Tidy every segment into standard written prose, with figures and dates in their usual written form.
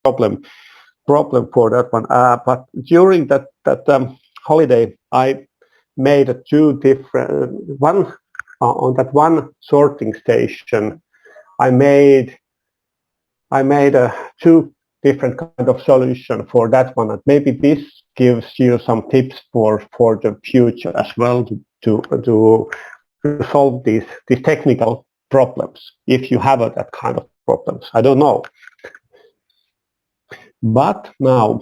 problem for that one. But during that holiday, I made two different one on that one sorting station. I made two different kind of solution for that one, and maybe this gives you some tips for the future as well to solve these technical problems if you have that kind of problems. I don't know. But now,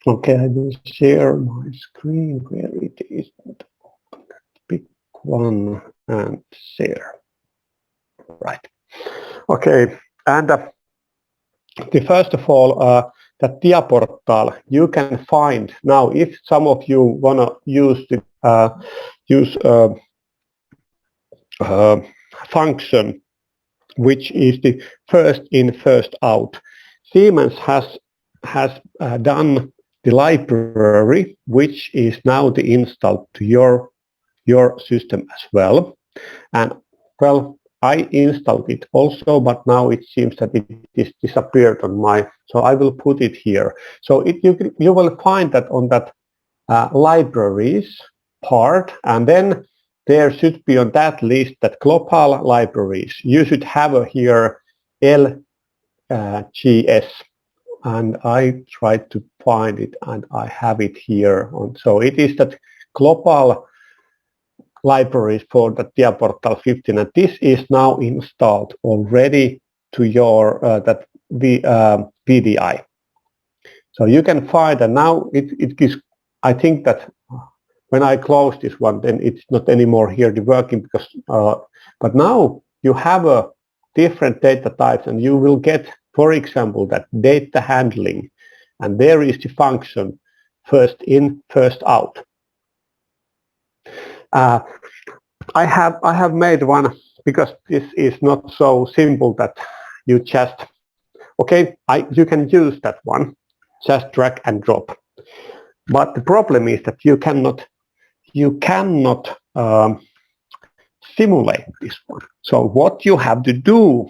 okay, I will share my screen where it is. Pick one and share. Right. Okay, and the first of all, that Tiaportal you can find now. If some of you wanna use the function, which is the first in, first out, Siemens has done the library, which is now the installed to your system as well. And well, I installed it also, but now it seems that it is disappeared on my. So I will put it here. So you will find that on that libraries part, and then there should be on that list that global libraries. You should have here LGS. And I tried to find it, and I have it here. So it is that global libraries for the Tiaportal 15, and this is now installed already to your that VDI. So you can find, and now it is. I think that when I close this one, then it's not anymore here the working because. But now you have a different data types, and you will get, for example, that data handling, and there is the function first in, first out. I have made one because this is not so simple that you just you can use that one, just drag and drop. But the problem is that you cannot simulate this one. So what you have to do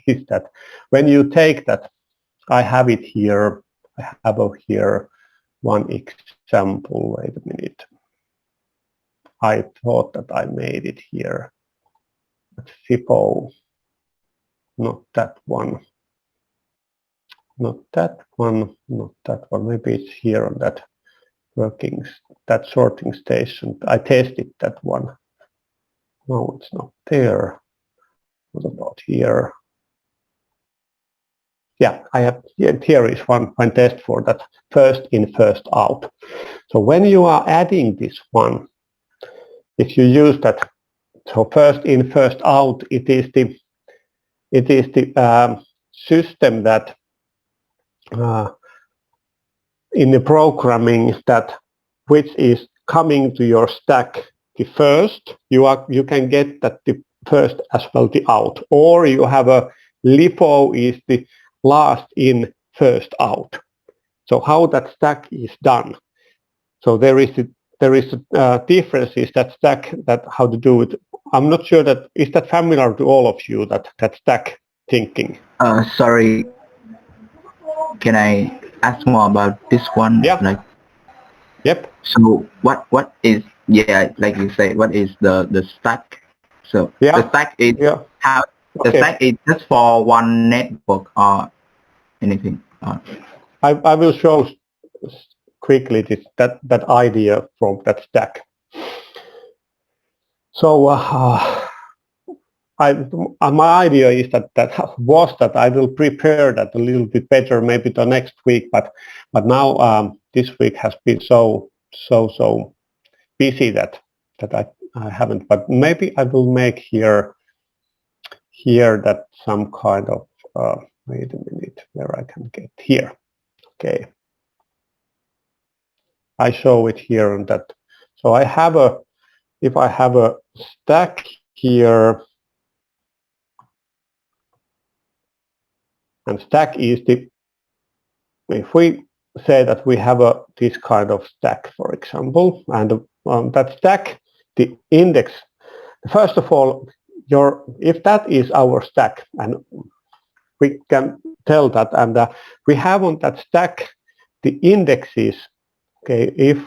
is that when you take that, I have it here. I have here one example. Wait a minute. I thought that I made it here. FIFO, not that one. Not that one. Not that one. Maybe it's here on that that sorting station. I tested that one. No, it's not there. What about here? Yeah, I have here is one test for that first in, first out. So when you are adding this one, if you use that, so first in, first out, it is the system that in the programming that which is coming to your stack the first, you can get that the first as well the out, or you have a LIFO is the last in, first out. So how that stack is done. So there is a difference is that stack, that how to do it. I'm not sure that is that familiar to all of you, that stack thinking. Sorry, can I ask more about this one? Yeah. Yep. So what is, yeah, like you say, what is the stack? So yeah. The stack is how the okay. stack is just for one network or anything. I will show quickly that idea from that stack. So my idea is that I will prepare that a little bit better maybe the next week, but now this week has been so busy that I haven't. But maybe I will make here that some kind of wait a minute where I can get here. Okay, I show it here on that. So I have if I have a stack here. And stack is if we say that we have this kind of stack, for example, and that stack, the index, first of all, if that is our stack, and we can tell that, and we have on that stack the indexes. Okay, if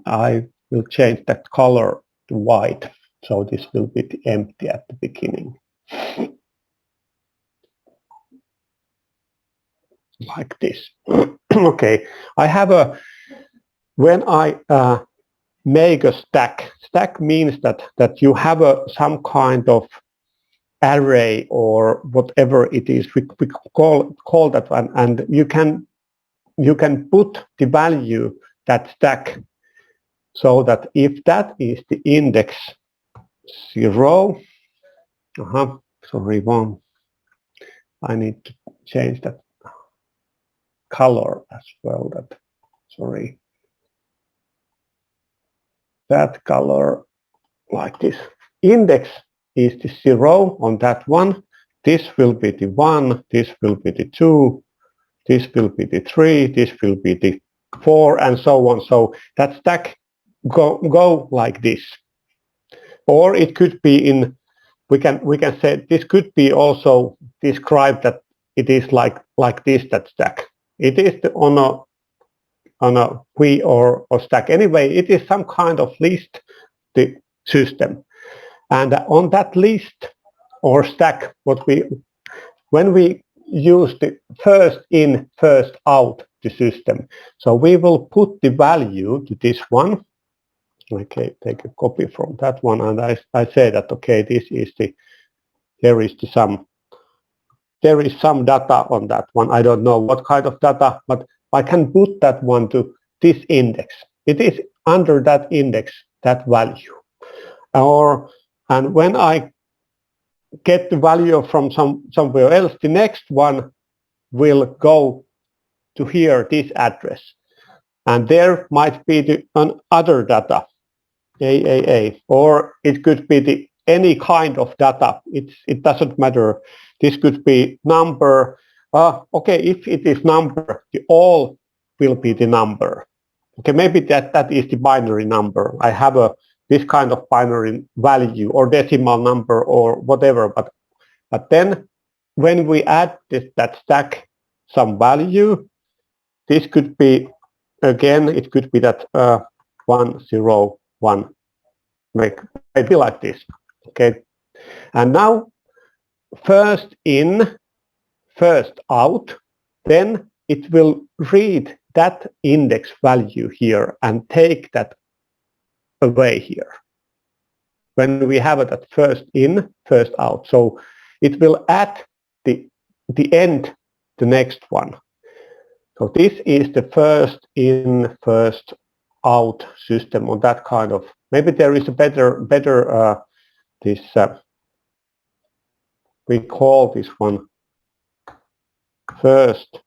I will change that color to white, so this will be empty at the beginning, like this. Okay, I have a, when I make a stack. Stack means that you have some kind of array or whatever it is. We call that one, and you can put the value that stack, so that if that is the index 0, sorry, one, I need to change that color as well. That, sorry, that color like this. Index is the 0 on that one. This will be the 1. This will be the 2. This will be the 3. This will be the 4, and so on. So that stack go like this. Or it could be in, we can say this could be also described that it is like this, that stack. It is on a tree or stack. Anyway, it is some kind of list, the system. And on that list or stack, when we use the first in, first out the system, so we will put the value to this one. Okay, take a copy from that one, and I say that, okay, this is there is some data on that one. I don't know what kind of data, but I can put that one to this index. It is under that index, that value. And when I get the value from somewhere else, the next one will go to here, this address. And there might be other data, AAA, or it could be any kind of data. It doesn't matter. This could be number. Okay, if it is number, the all will be the number. Okay, maybe that is the binary number. I have this kind of binary value or decimal number or whatever. But then when we add that stack some value, this could be, again, it could be that 1, 0, 1, maybe like this. Okay, and now first in, first out, then it will read that index value here and take that away here. When we have it at first in, first out, so it will add the end, the next one. So this is the first in, first out system on that kind of. Maybe there is a better this. We call this one first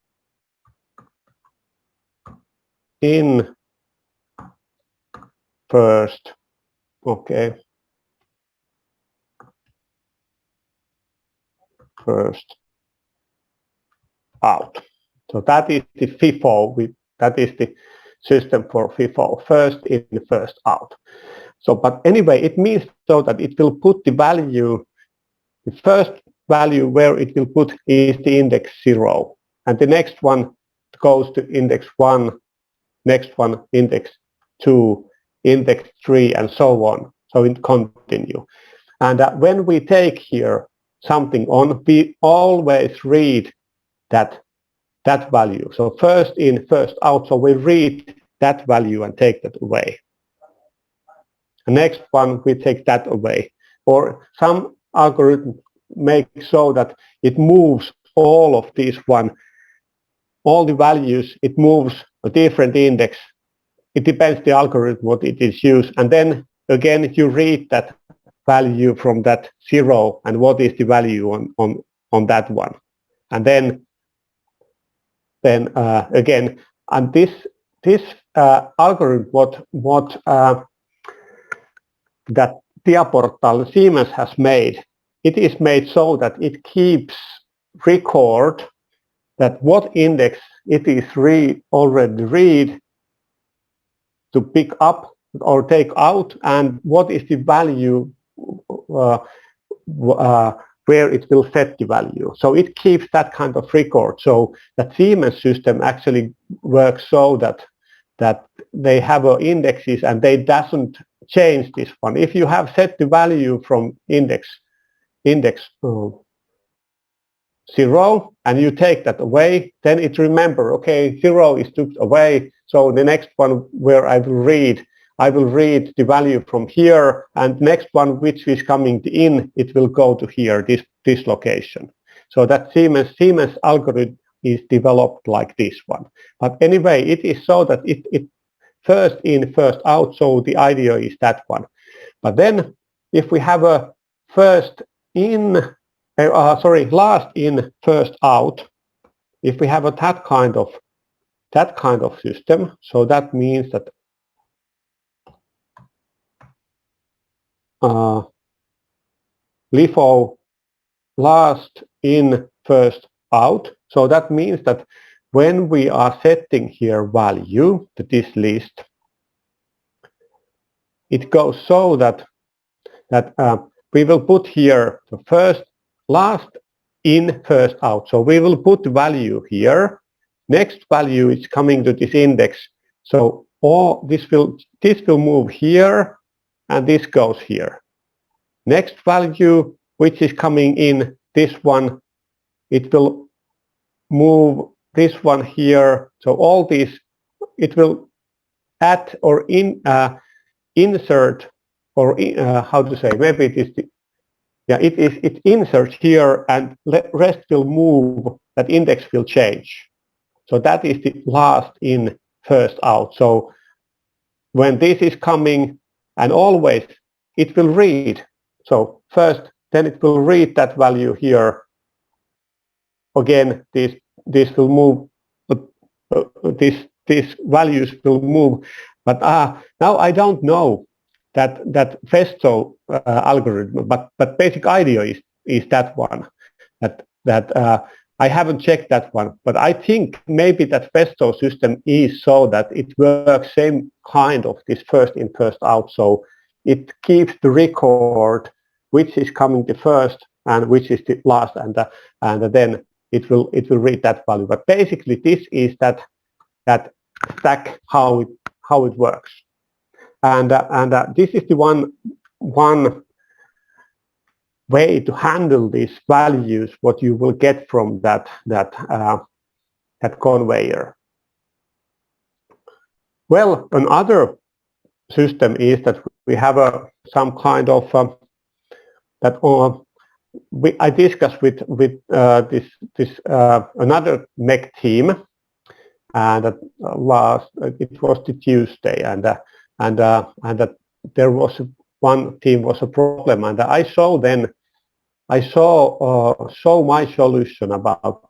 in, first. Okay. First out. So that is the FIFO. That is the system for FIFO, first in, first out. So, but anyway, it means so that it will put the value, the first value where it will put is the index 0. And the next one goes to index 1, next one index 2, index 3, and so on. So it continue. And when we take here something on, we always read that value. So first in, first out. So we read that value and take that away. The next one, we take that away. Or some algorithm makes so that it moves all of these all the values, it moves a different index. It depends the algorithm what it is used. And then again, you read that value from that 0 and what is the value on that one. And then again, and this algorithm what that Tiaportal Siemens has made, it is made so that it keeps record that what index it is already read to pick up or take out, and what is the value where it will set the value. So it keeps that kind of record. So the Siemens system actually works so that they have indexes and they doesn't change this one. If you have set the value from index 0 and you take that away, then it remember, okay, 0 is took away, so the next one where I will read the value from here, and next one which is coming in, it will go to here, this location. So that Siemens algorithm is developed like this one. But anyway, it is so that it first in, first out, so the idea is that one. But then if we have a last in, first out, if we have that kind of system, so that means that LIFO last in, first out. So that means that when we are setting here value to this list, it goes so that we will put here the first, last in, first out. So we will put the value here. Next value is coming to this index. So all this will move here, and this goes here. Next value, which is coming in, this one, it will move this one here. So all these, it will add or insert, or how to say, maybe it is it inserts here, and rest will move, that index will change. So that is the last in, first out. So when this is coming, and always it will read. So first, then it will read that value here. Again, this will move, these values will move. But now I don't know that Festo algorithm, but basic idea is that one. That I haven't checked that one, but I think maybe that Festo system is so that it works same kind of this first in, first out. So it keeps the record which is coming the first and which is the last, and then it will read that value. But basically, this is that stack how it works, and this is the one way to handle these values, what you will get from that conveyor. Well, another system is that we have some kind of I discussed with this another MEC team, and it was the Tuesday, and that there was one team was a problem, and I saw my solution about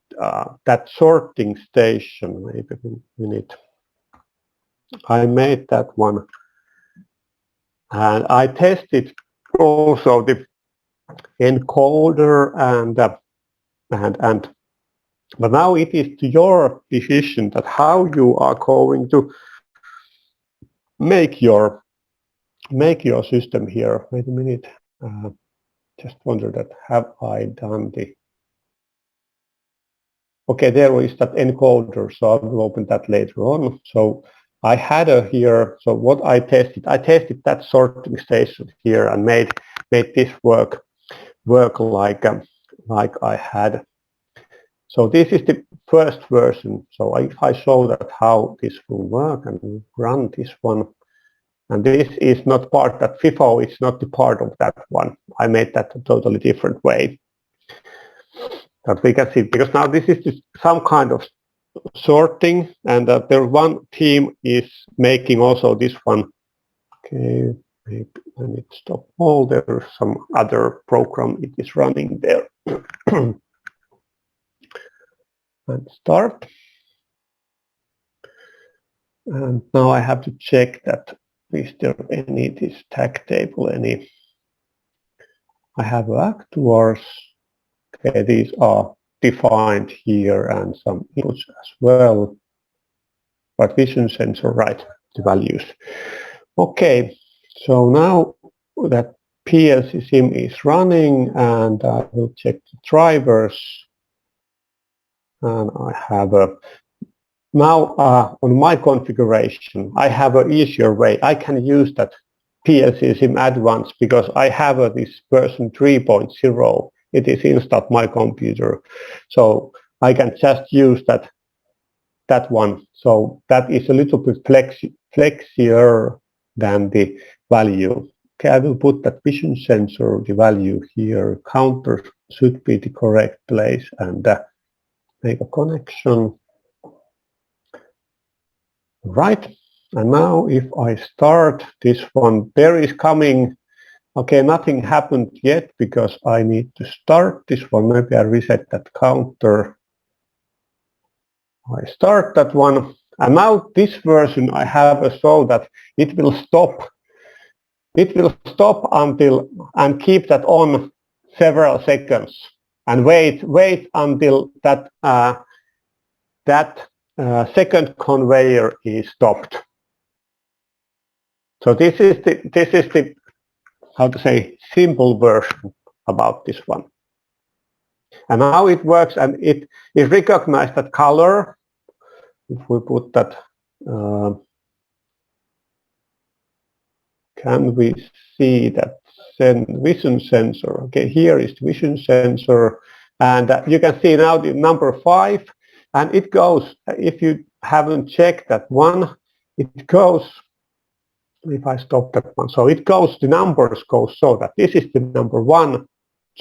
that sorting station. Maybe a minute. I made that one, and I tested also the encoder but now it is to your decision that how you are going to make your system here. Wait a minute. Just wonder that have I done the okay, there is that encoder, so I will open that later on. So I had here, so what I tested that sorting station here and made this work like I had. So this is the first version. So if I show that how this will work and run this one, and this is not part that FIFO, it's not the part of that one. I made that a totally different way. That we can see, because now this is some kind of sorting, and there one team is making also this one. Okay, maybe I need to stop all. There's some other program it is running there. And start. And now I have to check that is there any this tag table any. I have actuars. Okay, these are defined here and some inputs as well. But vision sensor, right, the values. Okay, so now that PLC sim is running, and I will check the drivers. And I have a now on my configuration, I have an easier way. I can use that PLC sim Advanced because I have this version 3.0. It is installed on my computer, so I can just use that one. So that is a little bit flexier than the value. Okay, I will put that vision sensor, the value here. Counter should be the correct place, and make a connection. Right, and now if I start this one, there is coming, okay, nothing happened yet because I need to start this one. Maybe I reset that counter. I start that one, and now this version I have so that it will stop. It will stop until and keep that on several seconds and wait until that second conveyor is stopped. So this is the how to say simple version about this one. And now it works, and it recognizes that color. If we put that, can we see that vision sensor? Okay, here is the vision sensor, and you can see now the number 5, and it goes. If you haven't checked that one, it goes. If I stop that one, so it goes. The numbers go so that this is the number 1,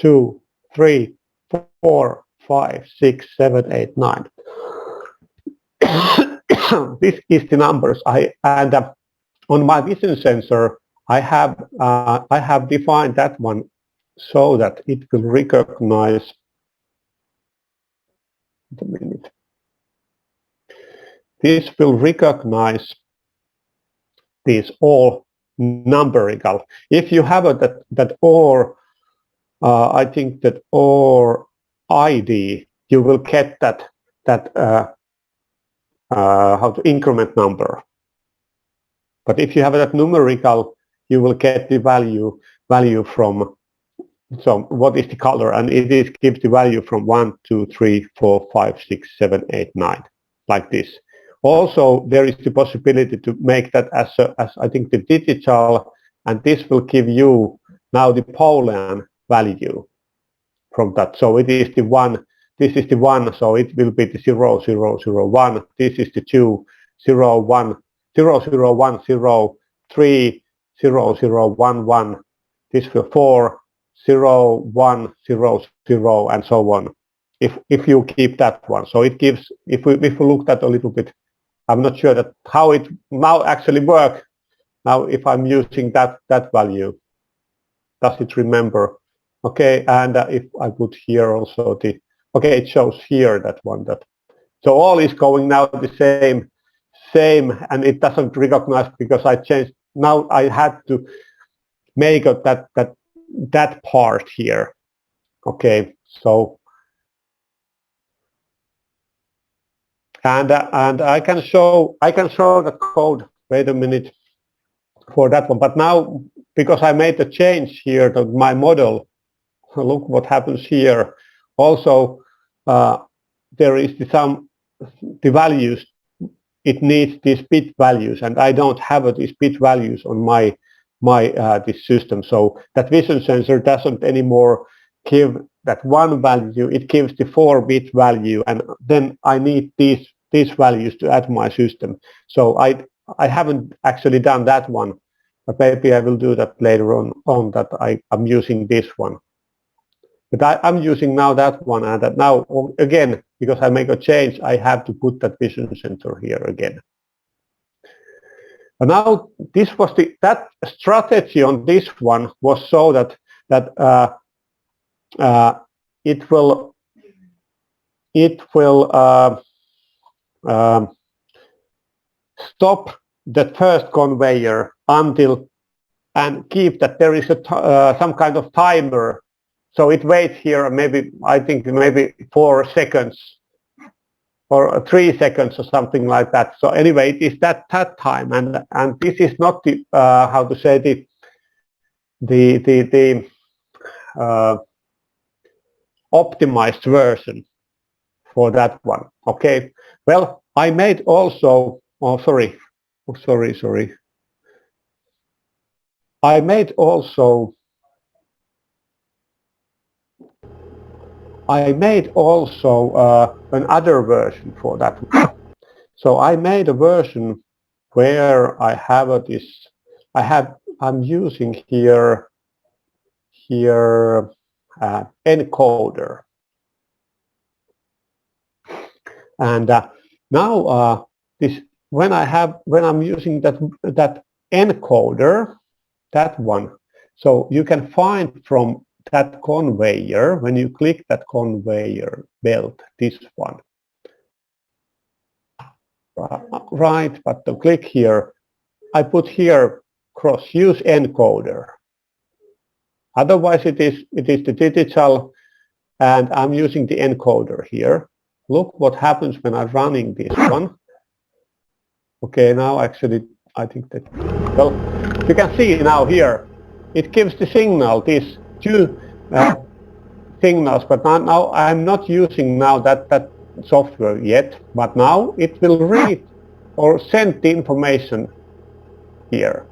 2, 3, 4, 5, 6, 7, 8, 9. This is the numbers and on my vision sensor I have defined that one so that it will recognize. Wait a minute. This will recognize these all numerical. If you have that OR, I think that OR ID, you will get that how to increment number. But if you have that numerical, you will get the value from, so what is the color, and it gives the value from 1, 2, 3, 4, 5, 6, 7, 8, 9, like this. Also, there is the possibility to make that as I think the digital, and this will give you now the Boolean value from that. So it is the 1. This is the 1, so it will be the 0, 0, 0, 1. This is the 2, 0, 1, 0, 0, 1, 0, 3, 0, 0, 1, 1. This will 4, 0, 1, 0, 0, and so on. If you keep that one, so it gives. If we look at a little bit, I'm not sure that how it now actually works. Now, if I'm using that value, does it remember? Okay, and if I put here also the. Okay, it shows here that one that. So all is going now the same, and it doesn't recognize because I changed. Now I had to make that part here. Okay, so and I can show the code. Wait a minute for that one. But now because I made a change here to my model, look what happens here. Also, there is the values. It needs these bit values, and I don't have these bit values on my this system. So that vision sensor doesn't anymore give that one value. It gives the 4-bit value, and then I need these values to add my system. So I haven't actually done that one, but maybe I will do that later on that I'm using this one. But I'm using now that one, and that now again, because I make a change, I have to put that vision sensor here again. But now this was that strategy on this one was so that it will stop the first conveyor until and keep that there is some kind of timer. So it waits here maybe, I think maybe 4 seconds or 3 seconds or something like that. So anyway, it is that time, and this is not the how to say the optimized version for that one. Okay. Well, I made also. Oh, sorry. Oh, sorry. I made also. Another version for that one. So I made a version where I have I'm using here encoder, and now this when I'm using that encoder, that one, so you can find from that conveyor, when you click that conveyor belt, this one, right, but to click here, I put here cross use encoder. Otherwise it is the digital, and I'm using the encoder here. Look what happens when I'm running this one. Okay, now actually I think that, well, you can see now here it gives the signal, these two signals, but now I'm not using now that software yet, but now it will read or send the information here,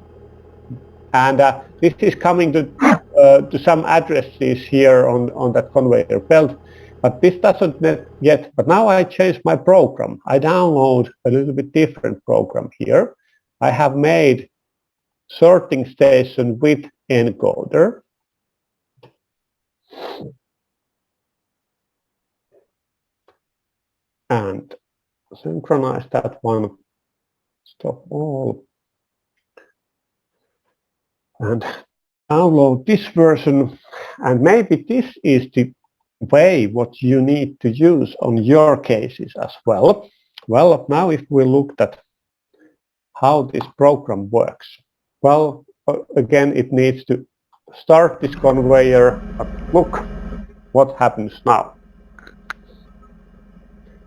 and this is coming to some addresses here on that conveyor belt, but this doesn't yet. But now I changed my program. I download a little bit different program here. I have made sorting station with encoder, and synchronize that one, stop all, and download this version. And maybe this is the way what you need to use on your cases as well. Well, now if we look at how this program works, well, again, it needs to start this conveyor, but look what happens now.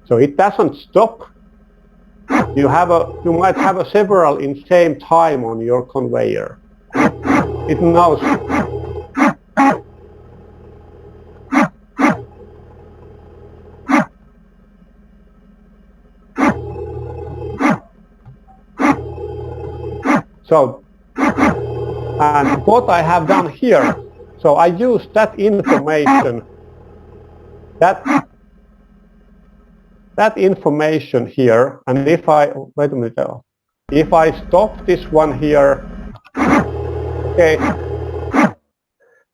So it doesn't stop. You might have several in same time on your conveyor. It knows. So, and what I have done here, so I use that information, that information here, and if I, wait a minute, if I stop this one here, okay,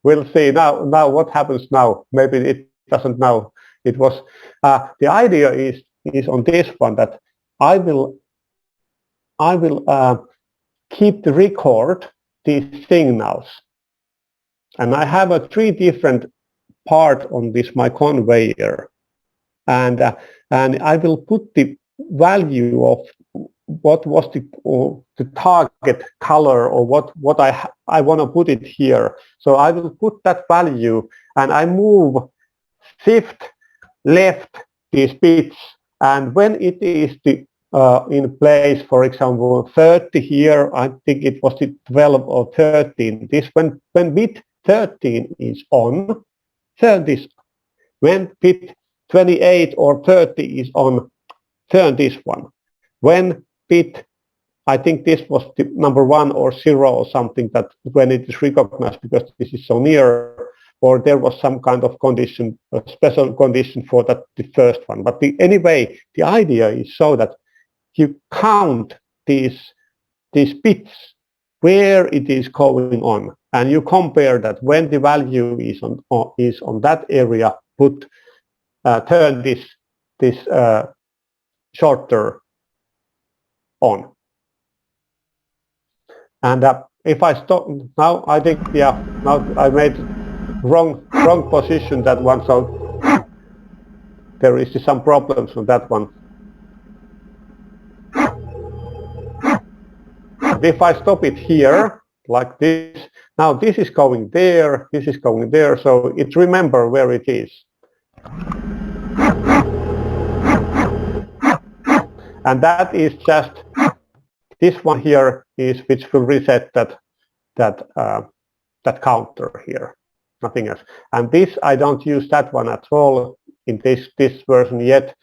we'll see now what happens now. Maybe it doesn't now. It was, the idea is on this one that I will keep the record these signals, and I have 3 different parts on this my conveyor, and I will put the value of what was the target color, or what I want to put it here. So I will put that value, and I move shift left these bits, and when it is the in place, for example 30 here, I think it was the 12 or 13, this when bit 13 is on, turn this. When bit 28 or 30 is on, turn this one. When bit, I think this was the number 1 or 0 or something, that when it is recognized because this is so near, or there was some kind of condition, a special condition for that, the first one. But anyway, the idea is so that you count these bits where it is going on, and you compare that when the value is on that area, turn this sorter on. And if I stop now, I think, yeah, now I made wrong position that one, so there is some problems on that one. If I stop it here like this, now this is going there, this is going there, so it remember where it is. And that is just this one here is which will reset that that counter here, nothing else. And this, I don't use that one at all in this version yet,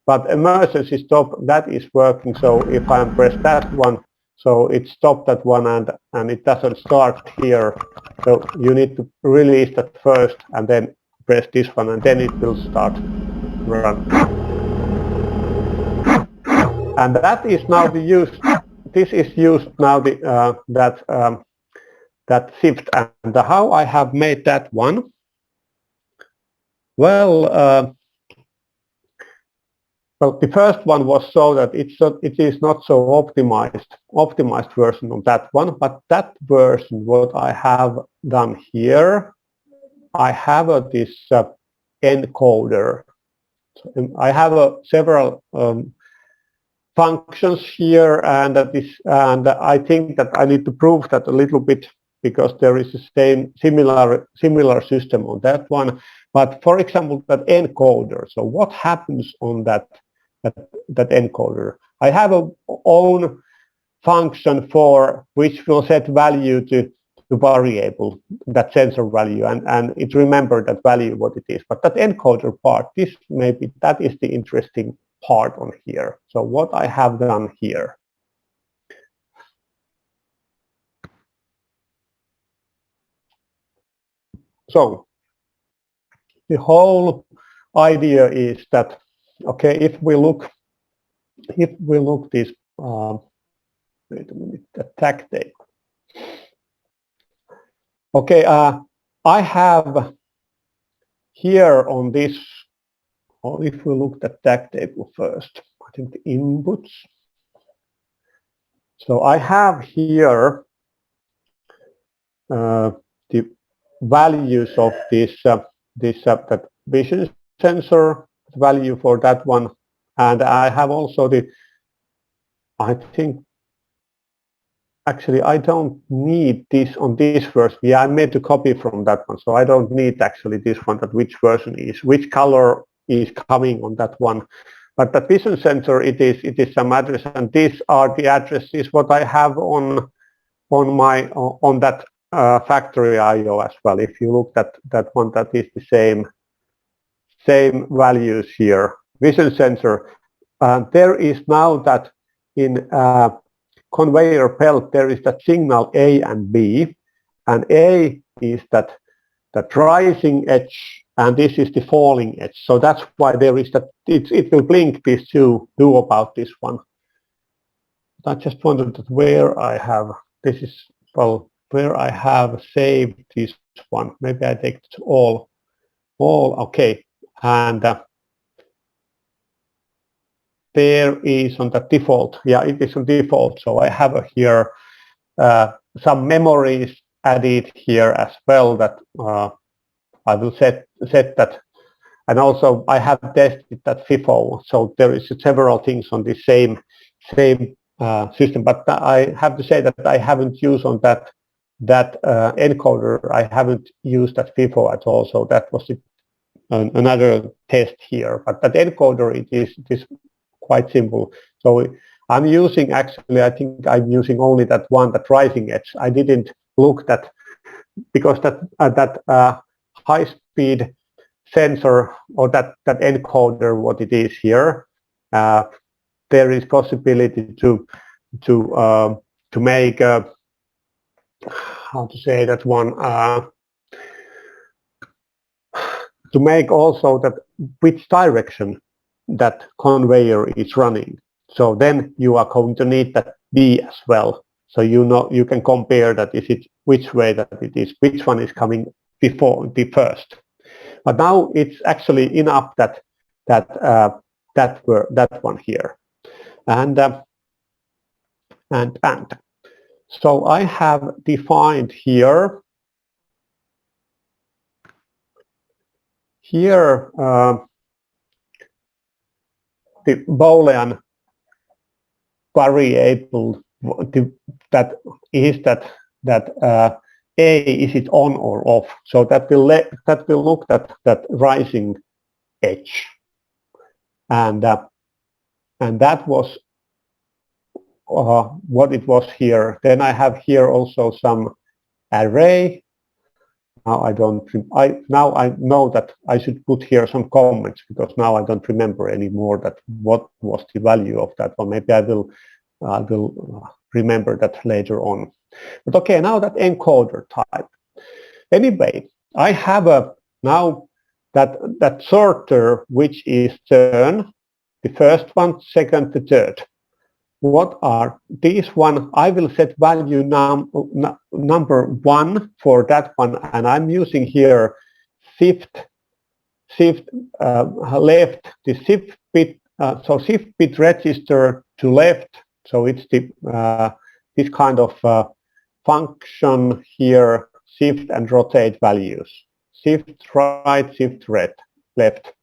but emergency stop, that is working. So if I press that one, so it stopped that one and it doesn't start here. So you need to release that first and then press this one and then it will start run. And that is now the use. This is used now that shift. And how I have made that one? Well, the first one was so that it is not so optimized version of that one, but that version, what I have done here, I have this encoder. So I have several functions here, and I think that I need to prove that a little bit because there is a similar system on that one. But for example, that encoder. So what happens on that encoder? I have a own function for which will set value to variable, that sensor value, and it remember that value what it is. But that encoder part, that is the interesting part on here. So what I have done here. So the whole idea is that, okay, if we look this, wait a minute, the tag table. Okay, I have here on this, or if we look at tag table first, I think the inputs. So I have here the values of that vision sensor value for that one, and I have also I think actually I don't need this on this version. Yeah, I made a copy from that one, so I don't need actually this one, that which version is, which color is coming on that one. But that vision sensor, it is some address, and these are the addresses what I have on that factory IO as well. If you look at that one, that is the same values here. Vision sensor. There is now that in conveyor belt there is that signal A and B, and A is that rising edge, and this is the falling edge. So that's why there is that it will blink these two. Do about this one. I just wondered that where I have this is where I have saved this one. Maybe I take it all okay, and there is on the default. Yeah, it is on default. So I have here some memories added here as well that I will set that, and also I have tested that FIFO. So there is several things on the same system, but I have to say that I haven't used on that encoder. I haven't used that FIFO at all. So that was another test here. But that encoder, it is quite simple. So I'm using actually, I think I'm using only that one, that rising edge. I didn't look that because that high-speed sensor or that encoder, what it is here, there is possibility to make how to say that one, to make also that which direction that conveyor is running. So then you are going to need that B as well. So you can compare that which way that it is, which one is coming before the first. But now it's actually enough that one here, and so I have defined here the Boolean variable that is that A, is it on or off? So that will look at that rising edge, and that was what it was here. Then I have here also some array, Now now I know that I should put here some comments, because now I don't remember anymore that what was the value of that one. Maybe I will remember that later on. But okay, now that encoder type. Anyway, I have now that sorter which is turn, the first one, second, the third. What are these one? I will set value number 1 for that one, and I'm using here shift left, the shift bit, so shift bit register to left. So it's the this kind of function here, shift and rotate values. Shift right, shift left.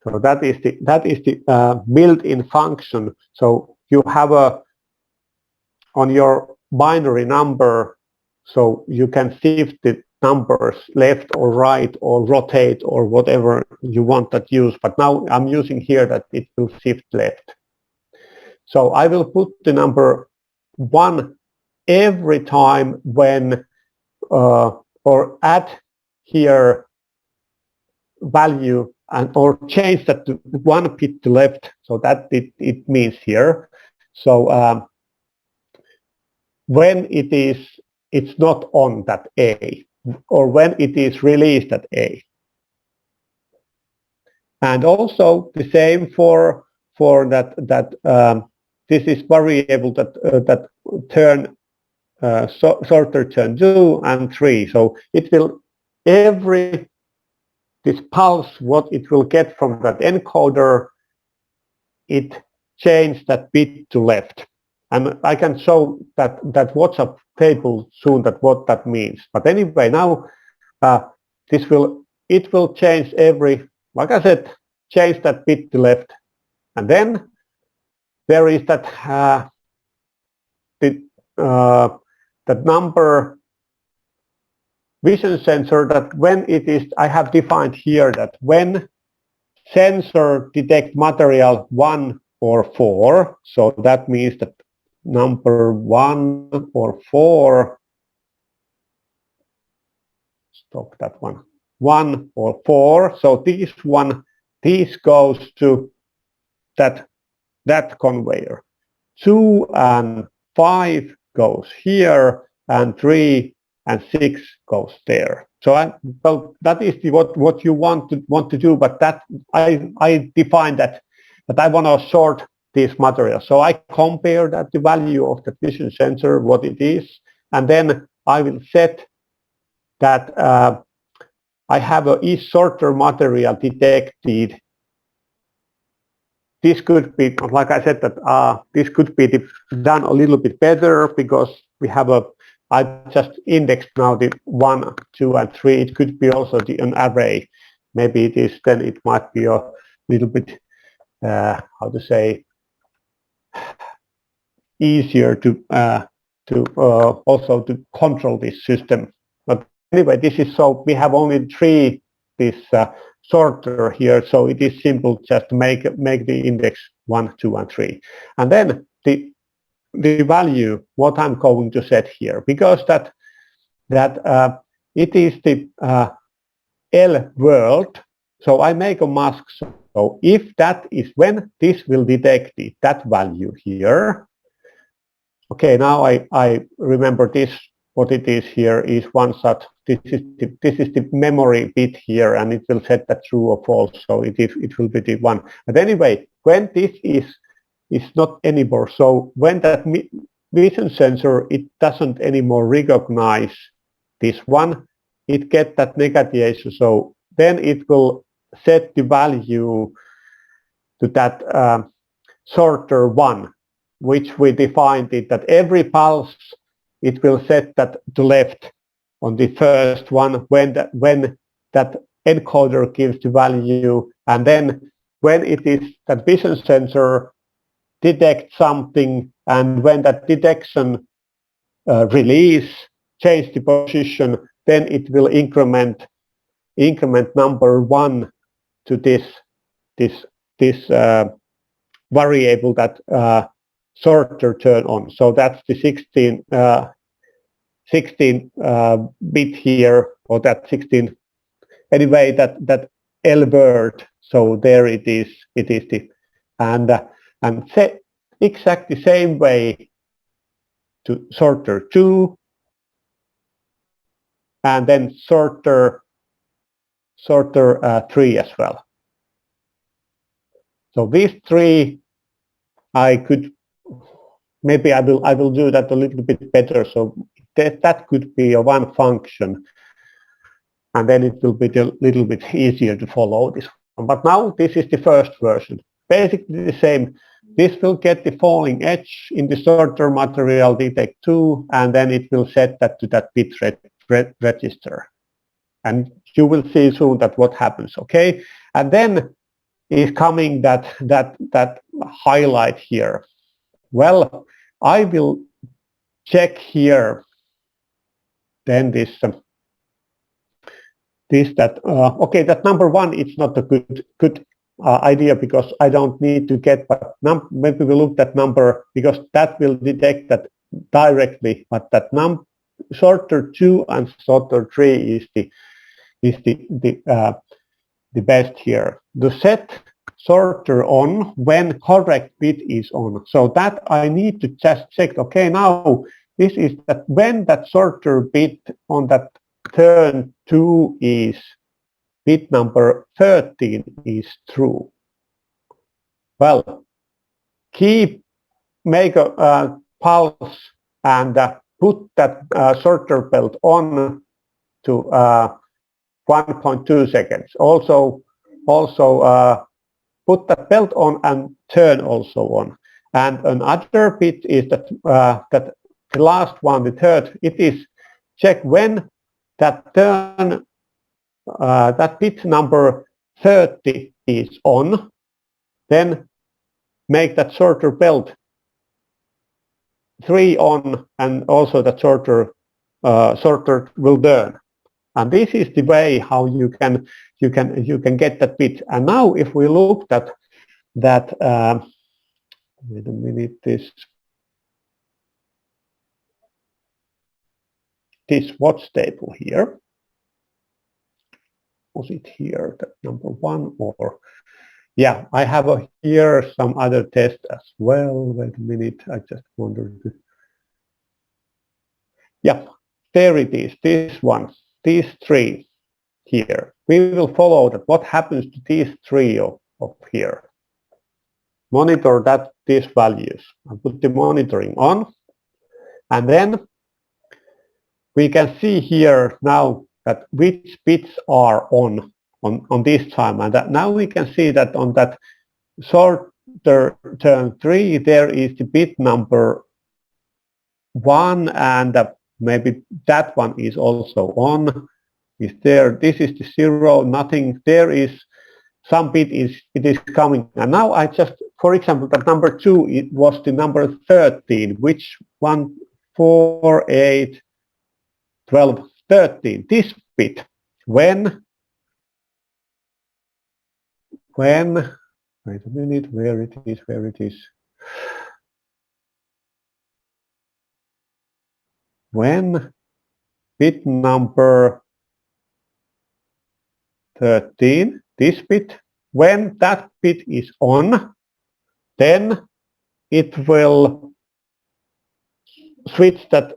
So that is the built-in function. So you have on your binary number, so you can shift the numbers left or right or rotate or whatever you want that use. But now I'm using here that it will shift left. So I will put the number 1 every time when or add here value or change that to 1 bit to left, so that it means here. So when it's not on that A, or when it is released at A. And also the same for that this is variable that turn sorter turn 2 and 3. So it will this pulse, what it will get from that encoder, it change that bit to left. And I can show that WhatsApp table soon that what that means. But anyway, now it will change every, like I said, change that bit to left. And then there is that that number vision sensor, that when it is, I have defined here that when sensor detect material 1 or 4, so that means that number 1 or 4, stop that one, 1 or 4, so this goes to that conveyor. 2 and 5 goes here, and 3 and 6 goes there. So that is what you want to do, but that I define that I want to sort these materials. So I compare that the value of the vision sensor, what it is, and then I will set that I have each sorter material detected. This could be, like I said, that this could be done a little bit better, because we have I just indexed now the 1, 2, and 3. It could be also an array. Maybe it is, then it might be a little bit, how to say, easier to also to control this system. But anyway, this is, so we have only 3 this sorter here, so it is simple just to make the index 1, 2, and 3, and then the value what I'm going to set here, because that it is the L world. So I make a mask. So if that is when this will detect that value here. Okay, now I remember this. What it is here is one such. This is the memory bit here, and it will set that true or false. So it will be the 1. But anyway, when this is not anymore. So when that vision sensor, it doesn't anymore recognize this one, it gets that negation. So then it will set the value to that sorter 1, which we defined it that every pulse it will set that to left on the first one when that encoder gives the value, and then when it is that vision sensor detect something, and when that detection release change the position, then it will increment number 1 to this variable that sorter turn on. So that's the 16 16 bit here, or that 16, anyway, that L word. So there it is. It is the and exactly same way to sorter 2, and then sorter 3 as well. So these 3, I could maybe I will do that a little bit better. So that could be a one function, and then it will be a little bit easier to follow this one. But now this is the first version. Basically the same. This will get the falling edge in the sorter material detect 2, and then it will set that to that bit register. And you will see soon that what happens, okay? And then is coming that highlight here. Well, I will check here then this okay, that number 1, it's not a good idea, because I don't need to get, but maybe we look at number, because that will detect that directly, but that sorter 2 and sorter 3 is the best here. To set sorter on when correct bit is on. So that I need to just check, okay, now this is that when that sorter bit on that turn 2 is bit number 13 is true. Well, make a pulse and put that sorter belt on to 1.2 seconds. Also put the belt on and turn also on. And another bit is that that the last one, the third, it is check when that turn that bit number 30 is on, then make that sorter belt 3 on, and also the sorter will turn. And this is the way how you can get that bit. And now if we look at that wait a minute, this watch table here. Was it here, that number 1, or yeah, I have here some other test as well. Wait a minute, I just wondered. Yeah, there it is, this one, these 3 here. We will follow that. What happens to these 3 of here? Monitor these values. I put the monitoring on, and then we can see here now that which bits are on this time, and that now we can see that on that sorter turn 3 there is the bit number 1, and maybe that one is also on. Is there? This is the 0. Nothing. There is some bit it is coming, and now I just, for example, that number 2, it was the number 13, which 1, 4, 8, 12, 13. This bit when wait a minute, where it is. When bit number 13, this bit, when that bit is on, then it will switch that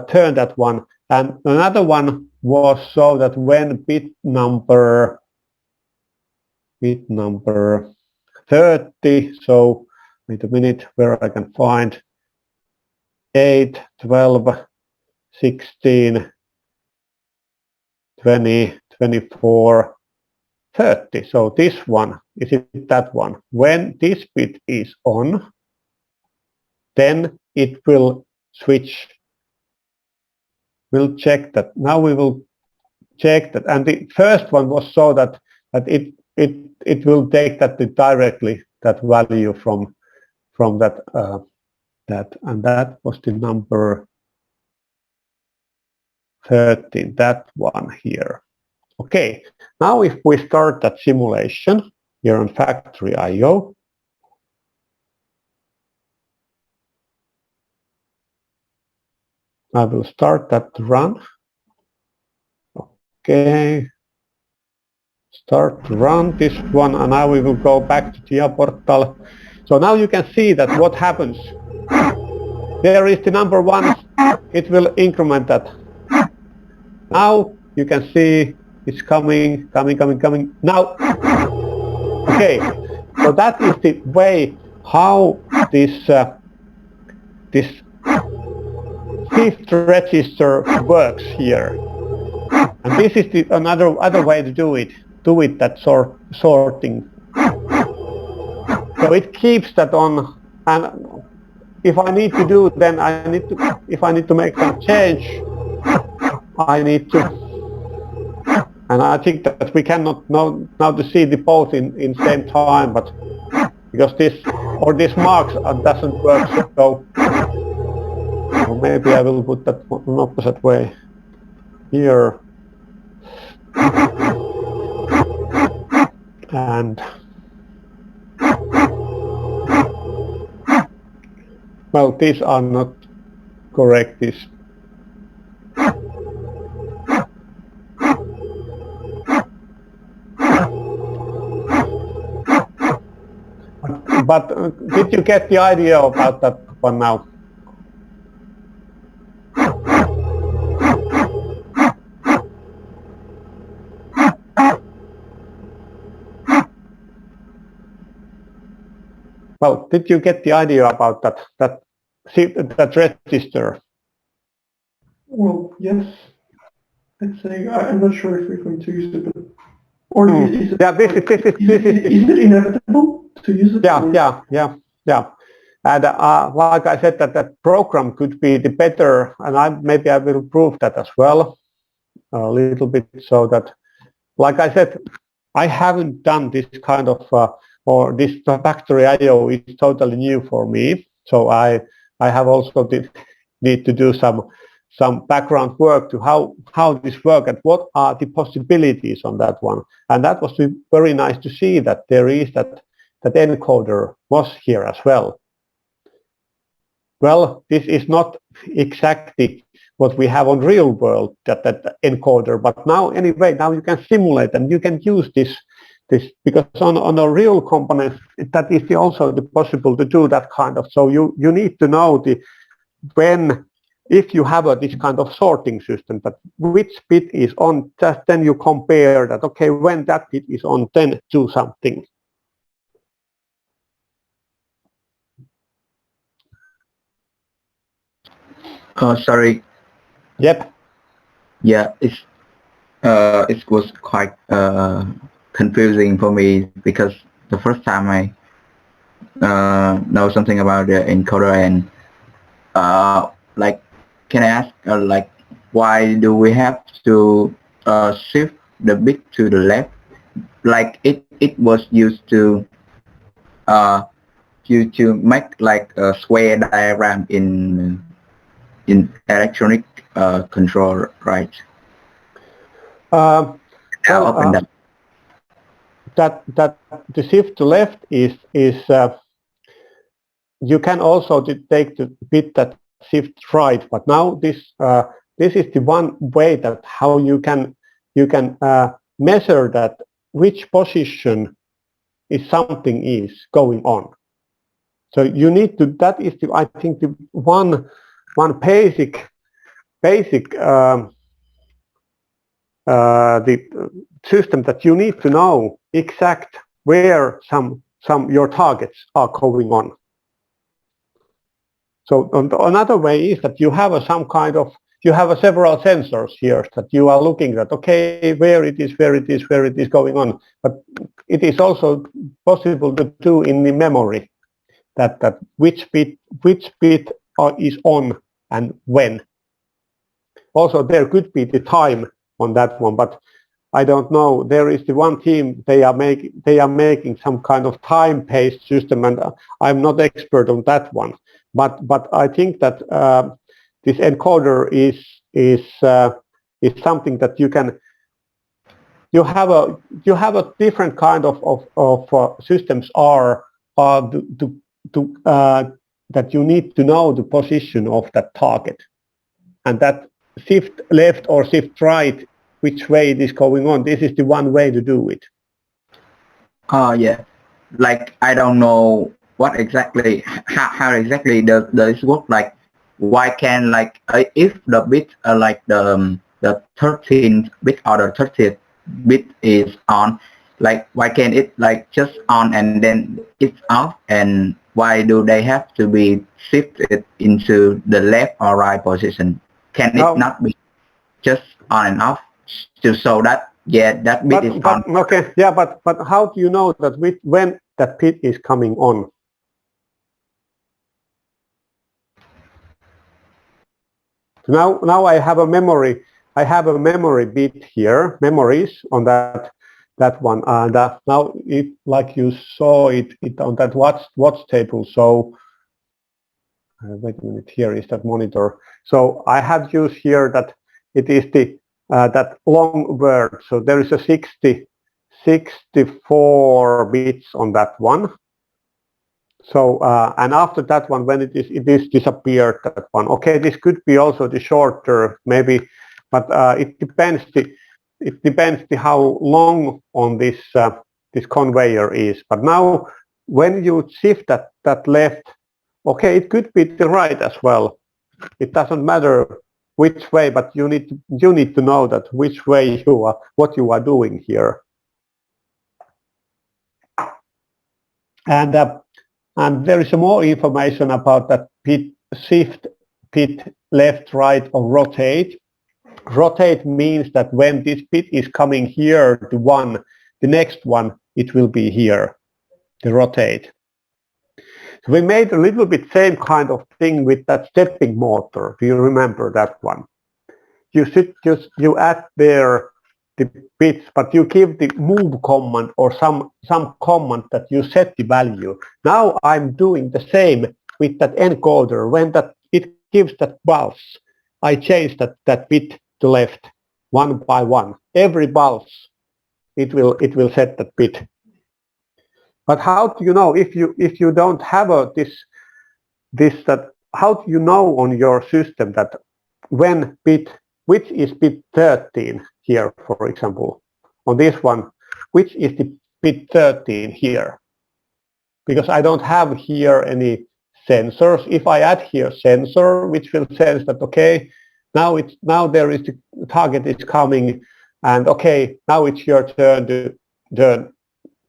turn that one. And another one was so that when bit number 30, so wait a minute, where I can find 8, 12, 16, 20, 24, 30. So this one, is it that one? When this bit is on, then it will switch. We'll check that. Now we will check that. And the first one was so that it will take that directly, that value from that and that was the number 13, that one here. Okay, now if we start that simulation here on Factory IO, I will start that to run. Okay. Start to run this one, and now we will go back to TIA-Portal. So now you can see that what happens. There is the number 1. It will increment that. Now you can see it's coming. Now, okay. So that is the way how this shift register works here. And this is the other way to do it. That sorting. So it keeps that on, and if I need to do, then if I need to make some change, I need to, and I think that we cannot now to see the both in same time, but because this marks doesn't work, so maybe I will put that one opposite way here. And well, these are not correct. But did you get the idea about that one now? Well, did you get the idea about that register? Well, yes. I'd say I'm not sure if we're going to use it, but or is it? Yeah, this is. Is it inevitable to use it? Yeah. And like I said, that program could be the better, and maybe I will prove that as well a little bit, so that, like I said, I haven't done this kind of or this factory I/O is totally new for me. So I have also need to do some background work to how this works and what are the possibilities on that one. And that was very nice to see that there is that encoder was here as well. Well, this is not exactly what we have on real world, that encoder, but now anyway, now you can simulate and you can use this because on a real component that is also possible to do that kind of. So you need to know if you have this kind of sorting system, that which bit is on, just then you compare that, okay, when that bit is on, then do something. Sorry. Yep. Yeah, it was quite confusing for me, because the first time I know something about the encoder, and like, can I ask like, why do we have to shift the bit to the left? Like it was used to make like a square diagram in electronic control, right? Well, that the shift to left is you can also take the bit that shift right, but now this is the one way that how you can measure that which position is something is going on. So you need to, that is the, I think, the one basic the system that you need to know exact where some your targets are going on. So another way is that you have several sensors here that you are looking at, okay, where it is going on. But it is also possible to do in the memory that which bit is on and when. Also, there could be the time on that one, but I don't know. There is the one team, they are making some kind of time-based system, and I'm not expert on that one. But I think that this encoder is something that you have a different kind of systems are that you need to know the position of that target. and that shift left or shift right, which way it is going on. This is the one way to do it. Yeah. Like I don't know what exactly, how exactly does this work? Like why can like if the bit like the 13th bit or the 30th bit is on, like why can it like just on and then it's off, and why do they have to be shifted into the left or right position? Can it not be just on and off to show that that bit is on? Okay, yeah, but how do you know that when that bit is coming on? Now I have a memory. I have a memory bit here, memories on that one, and now it, like you saw it on that watch table. So wait a minute, here is that monitor. So I have used here that it is the that long word. So there is a 64 bits on that one. So and after that one, when it is disappeared, that one. Okay, this could be also the shorter maybe, but it depends how long on this this conveyor is. But now when you shift that left, okay, it could be the right as well. It doesn't matter which way, but you need to know that which way you are, what you are doing here. And there is more information about that bit shift, bit left, right, or rotate. Rotate means that when this bit is coming here to one, the next one, it will be here, the rotate. So we made a little bit same kind of thing with that stepping motor. Do you remember that one? You should just, you add there the bits, but you give the move command or some command that you set the value. Now I'm doing the same with that encoder. When that it gives that pulse, I change that bit to left one by one. Every pulse, it will set that bit. But how do you know if you don't have that? How do you know on your system that when bit, which is bit 13 here, for example, on this one, which is the bit 13 here? Because I don't have here any sensors. If I add here sensor, which will sense that okay, now there is the target is coming, and okay, now it's your turn to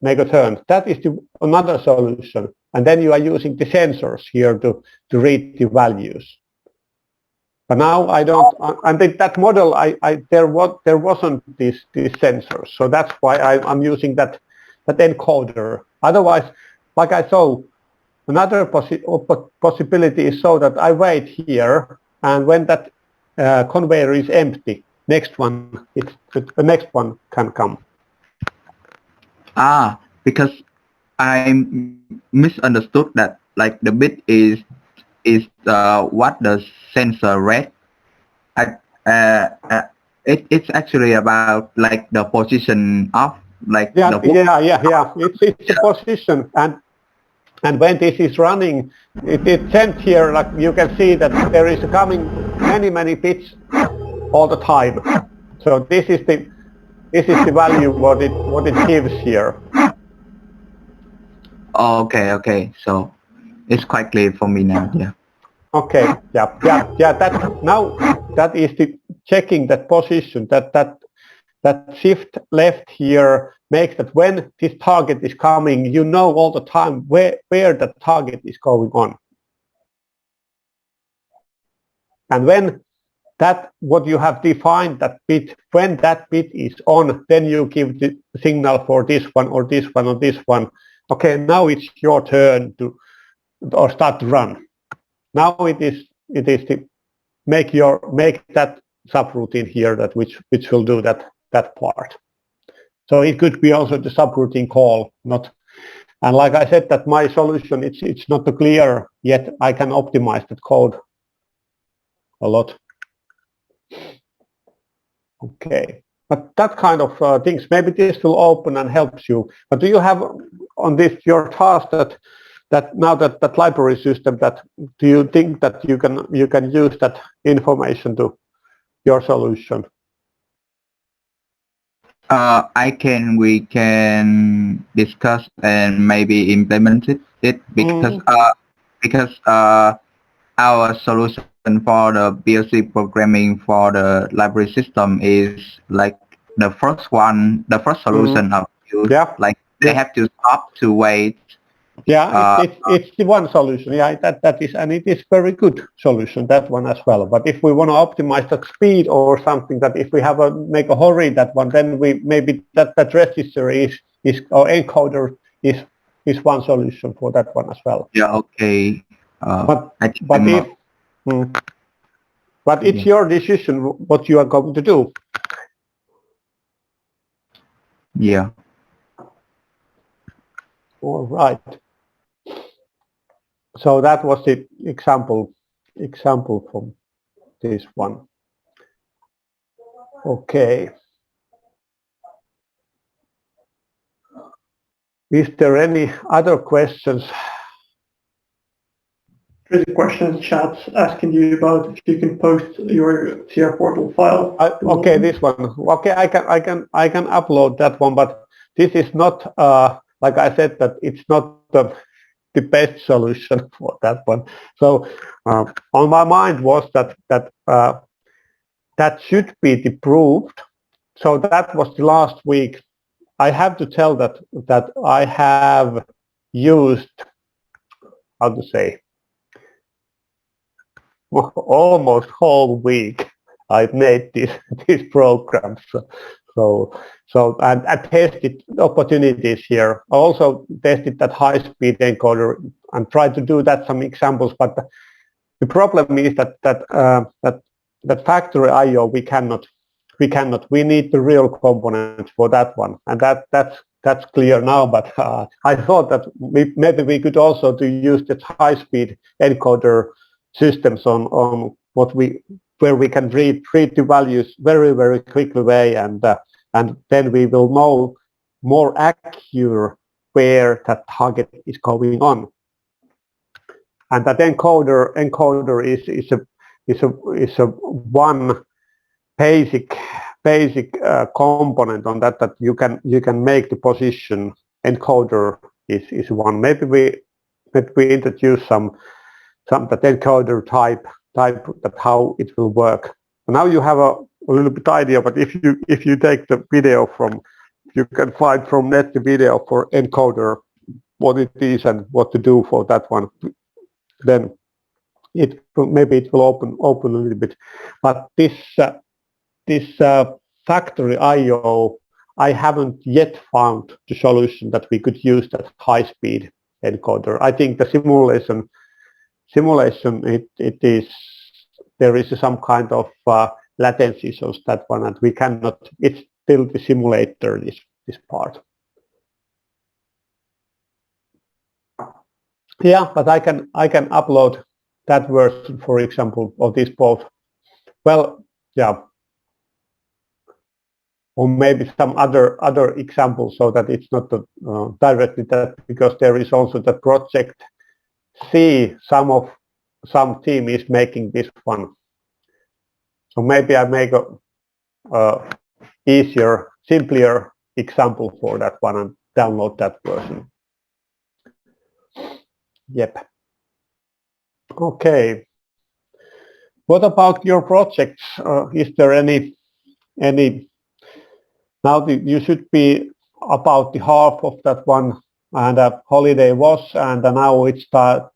make a turn. That is another solution, and then you are using the sensors here to read the values. But now I don't. And that model, there wasn't these sensors, so that's why I'm using that encoder. Otherwise, like I saw, another possibility is so that I wait here, and when that conveyor is empty, the next one can come. Because I misunderstood that like the bit is what the sensor read. It's actually about like the position of like yeah. It's a position, and when this is running, it sent here, like you can see that there is coming many bits all the time. So this is the value what it gives here. Okay. So it's quite clear for me now. Yeah. Okay. Yeah. That is the checking that position, that shift left here makes that when this target is coming, you know all the time where the target is going on. And when that what you have defined that bit, when that bit is on, then you give the signal for this one or this one or this one. Okay, now it's your turn to or start to run. Now it is to make that subroutine here that which will do that part. So it could be also the subroutine call, not. And like I said, that my solution it's not clear yet. I can optimize that code a lot. Okay, but that kind of things. Maybe this will open and helps you. But do you have on this your task that that now that library system, that do you think that you can use that information to your solution? We can discuss and maybe implement it because our solution for the PLC programming for the library system is like the first solution of use. Yeah. Like they have to stop to wait. Yeah, it's the one solution. Yeah, that is, and it is very good solution, that one as well. But if we want to optimize the speed or something, that if we have make a hurry that one, then we maybe that register is or encoder is one solution for that one as well. Yeah. Okay. But it's your decision what you are going to do. Yeah. All right. So that was the example from this one. Okay. Is there any other questions? There's a question in the chat asking you about if you can post your TR portal file. Okay, this one. Okay, I can upload that one, but this is not like I said, that it's not the best solution for that one. So on my mind was that should be improved. So that was the last week. I have to tell that I have used, how to say, almost whole week I made these programs. So and I tested opportunities here. I also tested that high-speed encoder and tried to do that some examples. But the problem is that factory I/O we cannot. We need the real components for that one, and that's clear now. But I thought that maybe we could also use the high-speed encoder systems on where we can read the values very quickly way, and then we will know more accurate where that target is going on. And that encoder is a one basic component on that you can make the position. Encoder is one. Maybe we introduce some that encoder type that how it will work. Now you have a little bit idea, but if you take the video from, you can find from net the video for encoder, what it is and what to do for that one, then maybe it will open a little bit. But this factory I/O, I haven't yet found the solution that we could use that high-speed encoder. I think the simulation it is, there is some kind of latency, so that one, and we cannot, it's still the simulator, this part. Yeah, but I can upload that version, for example, of this both. Well, yeah, or maybe some other examples, so that it's not directly that, because there is also the project C. Some team is making this one. So maybe I make a easier, simpler example for that one and download that version. Yep. Okay. What about your projects? Is there any? Now you should be about the half of that one, and holiday was, and now it start.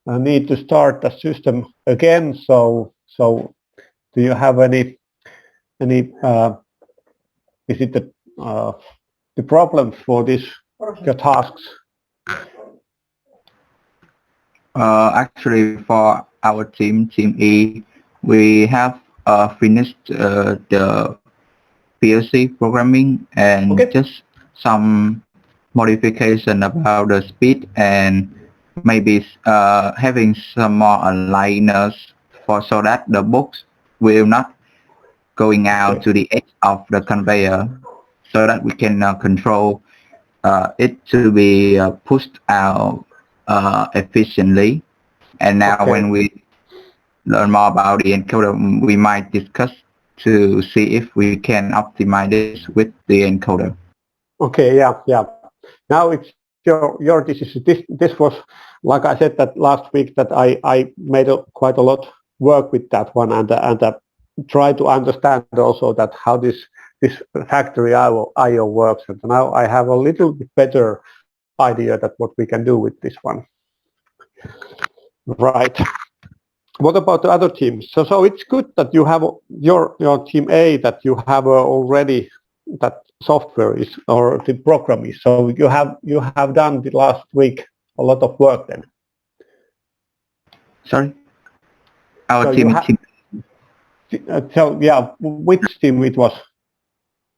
I need to start the system again. So do you have any? Is it the problems for your tasks? Actually, for our team E, we have finished the PLC programming and just some modification about the speed, and maybe having some more aligners so that the books will not going out to the edge of the conveyor, so that we can control it to be pushed out efficiently. And now when we learn more about the encoder, we might discuss to see if we can optimize this with the encoder. Okay, yeah. Now it's your decision. This was, like I said that last week, that I made quite a lot work with that one, and try to understand also that how this factory IO works. And now I have a little bit better idea that what we can do with this one. Right. What about the other teams? So it's good that you have your team A, that you have already that software is, or the program is. So you have done the last week a lot of work then. Sorry, our team. So yeah, which team it was?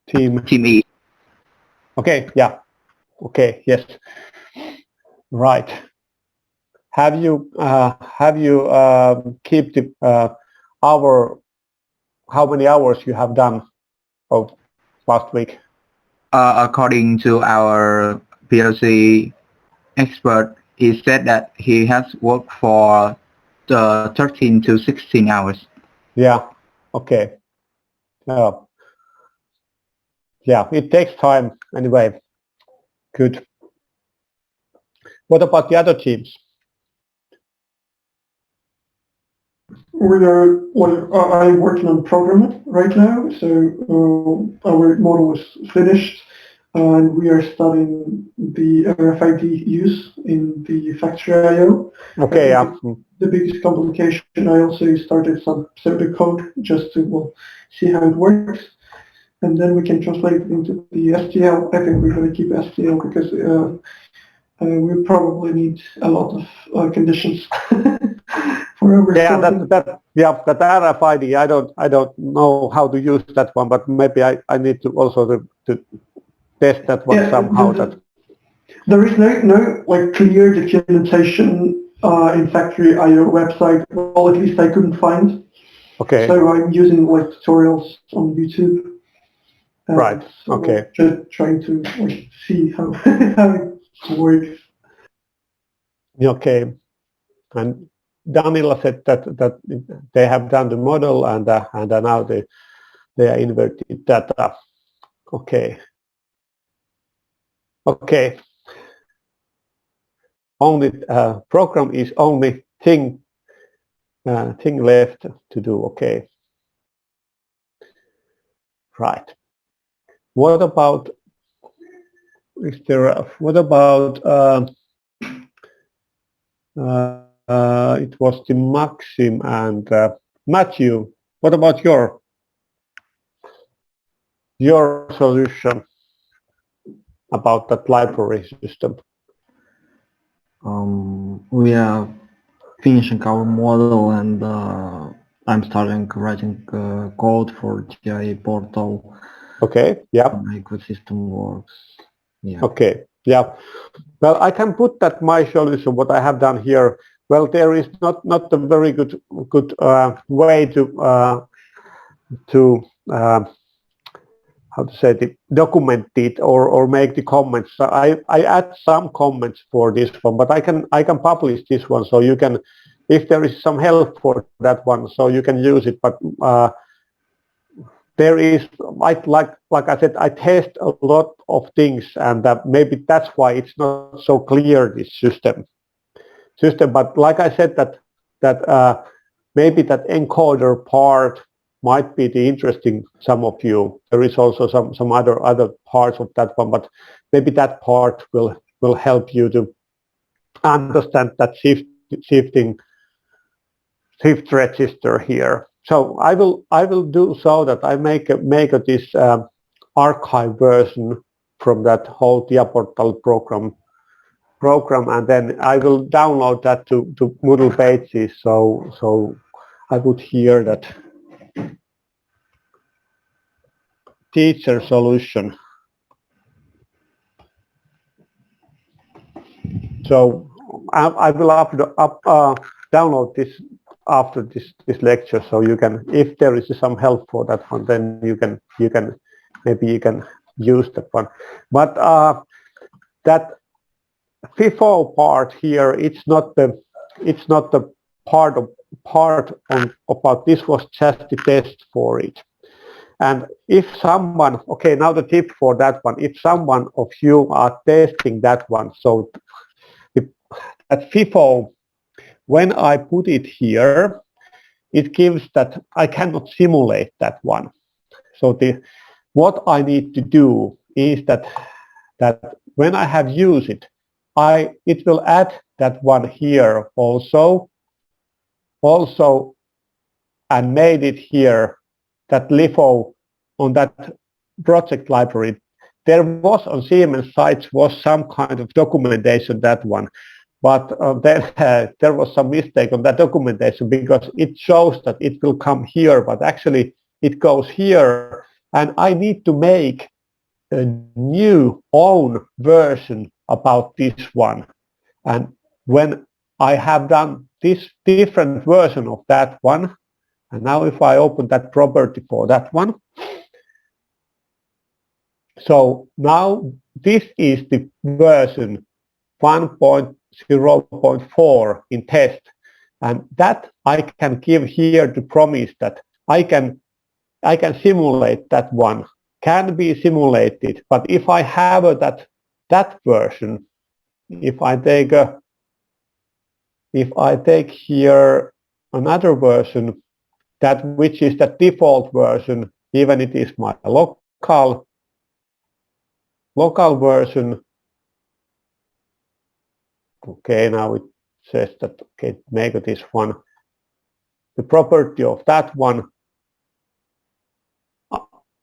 Team E. Okay, yeah. Okay, yes. Right. Have you keep the how many hours you have done of last week? According to our PLC expert, he said that he has worked for 13 to 16 hours. Yeah. Okay. Yeah, it takes time anyway. Good. What about the other teams? I'm working on programming right now, so our model is finished, and we are studying the RFID use in the factory I/O. Okay, yeah. The biggest complication, I also started some pseudocode just to see how it works, and then we can translate it into the STL. I think we're going to keep STL because we probably need a lot of conditions. That RFID, I don't know how to use that one, but maybe I need to also to test that one somehow. There is no like clear documentation in factory IO website. Well, at least I couldn't find. Okay. So I'm using like tutorials on YouTube. Right. Okay. Just trying to see how it works. Okay. And Danila said that they have done the model, and now they are inverted data. Okay. Okay. Only program is only thing left to do. Okay. Right. What about it was the Maxim and Matthew. What about your solution about that library system? We are finishing our model, and I'm starting writing code for TIA portal. Okay. Yeah. My ecosystem works. Yeah. Okay. Yeah. Well, I can put that my solution, what I have done here. Well, there is not a very good way to how to say it, document it or make the comments. So I add some comments for this one, but I can publish this one, so you can, if there is some help for that one, so you can use it. But there is, like I said, I test a lot of things, and maybe that's why it's not so clear, this system. But like I said, that maybe that encoder part might be the interesting some of you. There is also some other parts of that one, but maybe that part will help you to understand that shift register here. So I will do so that I make this archive version from that whole TIA Portal program, and then I will download that to Moodle Pages. So I would hear that teacher solution. So I will download this after this lecture, so you can, if there is some help for that one, then you can maybe use that one. But that FIFO part here, it's not the part on about this was just the test for it. And if someone, okay, now the tip for that one, if someone of you are testing that one, so at FIFO, when I put it here, it gives that I cannot simulate that one. So what I need to do is that when I have used it, it will add that one here also, and made it here, that LiFo on that project library. There was on Siemens sites was some kind of documentation, that one, but then there was some mistake on that documentation, because it shows that it will come here, but actually it goes here, and I need to make a new own version about this one. And when I have done this different version of that one, and now if I open that property for that one, so now this is the version 1.0.4 in test, and that I can give here to promise that I can simulate that one, can be simulated. But if I have that version, if I take here another version, that which is the default version, even it is my local version. Okay, now it says that, okay, make this one the property of that one.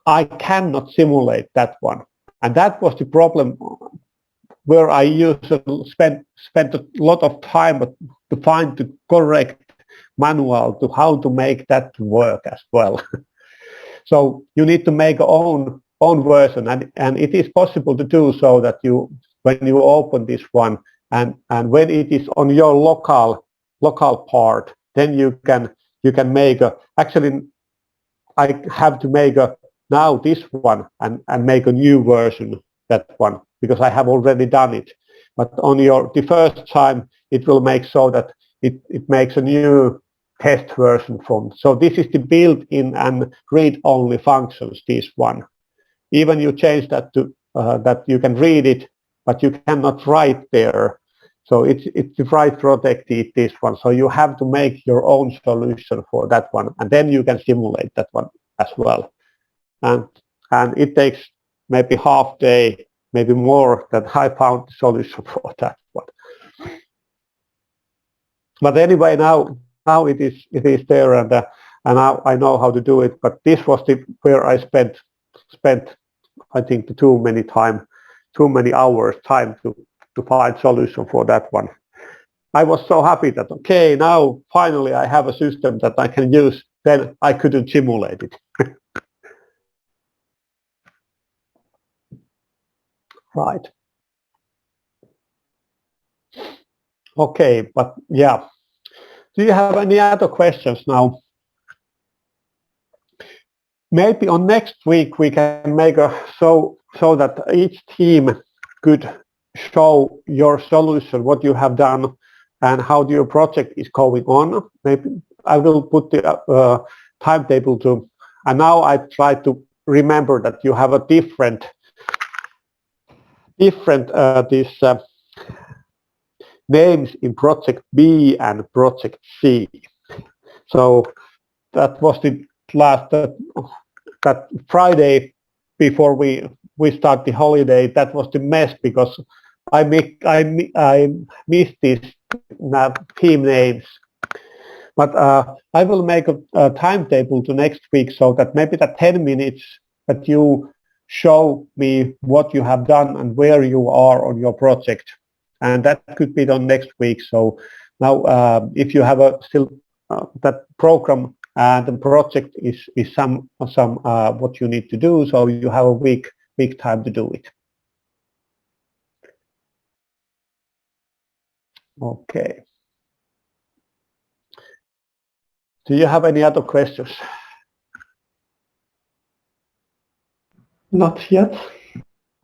I cannot simulate that one, and that was the problem where I spent a lot of time to find the correct manual to how to make that work as well. So you need to make own version, and it is possible to do so that when you open this one, and when it is on your local part, then you can make actually I have to make now this one and make a new version, that one, because I have already done it. But on the first time, it will make so that it makes a new test version from. So this is the built-in and read-only functions, this one. Even you change that to that you can read it, but you cannot write there. So it's the write protected, this one. So you have to make your own solution for that one, and then you can simulate that one as well. And it takes maybe half day, maybe more, that I found the solution for that one. But anyway, now it is there, and now I know how to do it. But this was where I spent I think too many hours time to find solution for that one. I was so happy that, okay, now finally I have a system that I can use. Then I couldn't simulate it. Right. Okay, but yeah. Do you have any other questions now? Maybe on next week we can make so that each team could show your solution, what you have done, and how your project is going on. Maybe I will put the timetable to, and now I try to remember that you have a different names in project B and project C. So that was the last that Friday before we start the holiday. That was the mess, because I missed these team names. But I will make a timetable to next week, so that maybe that 10 minutes that you show me what you have done and where you are on your project, and that could be done next week. So now if you have still that program and the project is some what you need to do, so you have a week time to do it. Okay. Do you have any other questions? Not yet.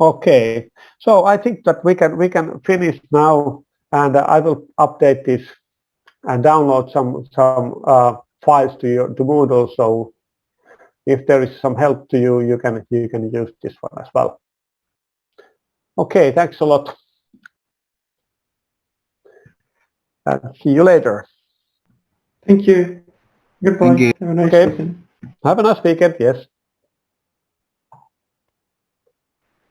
Okay, so I think that we can finish now, and I will update this and download some files to Moodle. So if there is some help to you, you can use this one as well. Okay, thanks a lot. And see you later. Thank you. Goodbye. Thank you. Have a nice Okay. weekend. Have a nice weekend. Yes.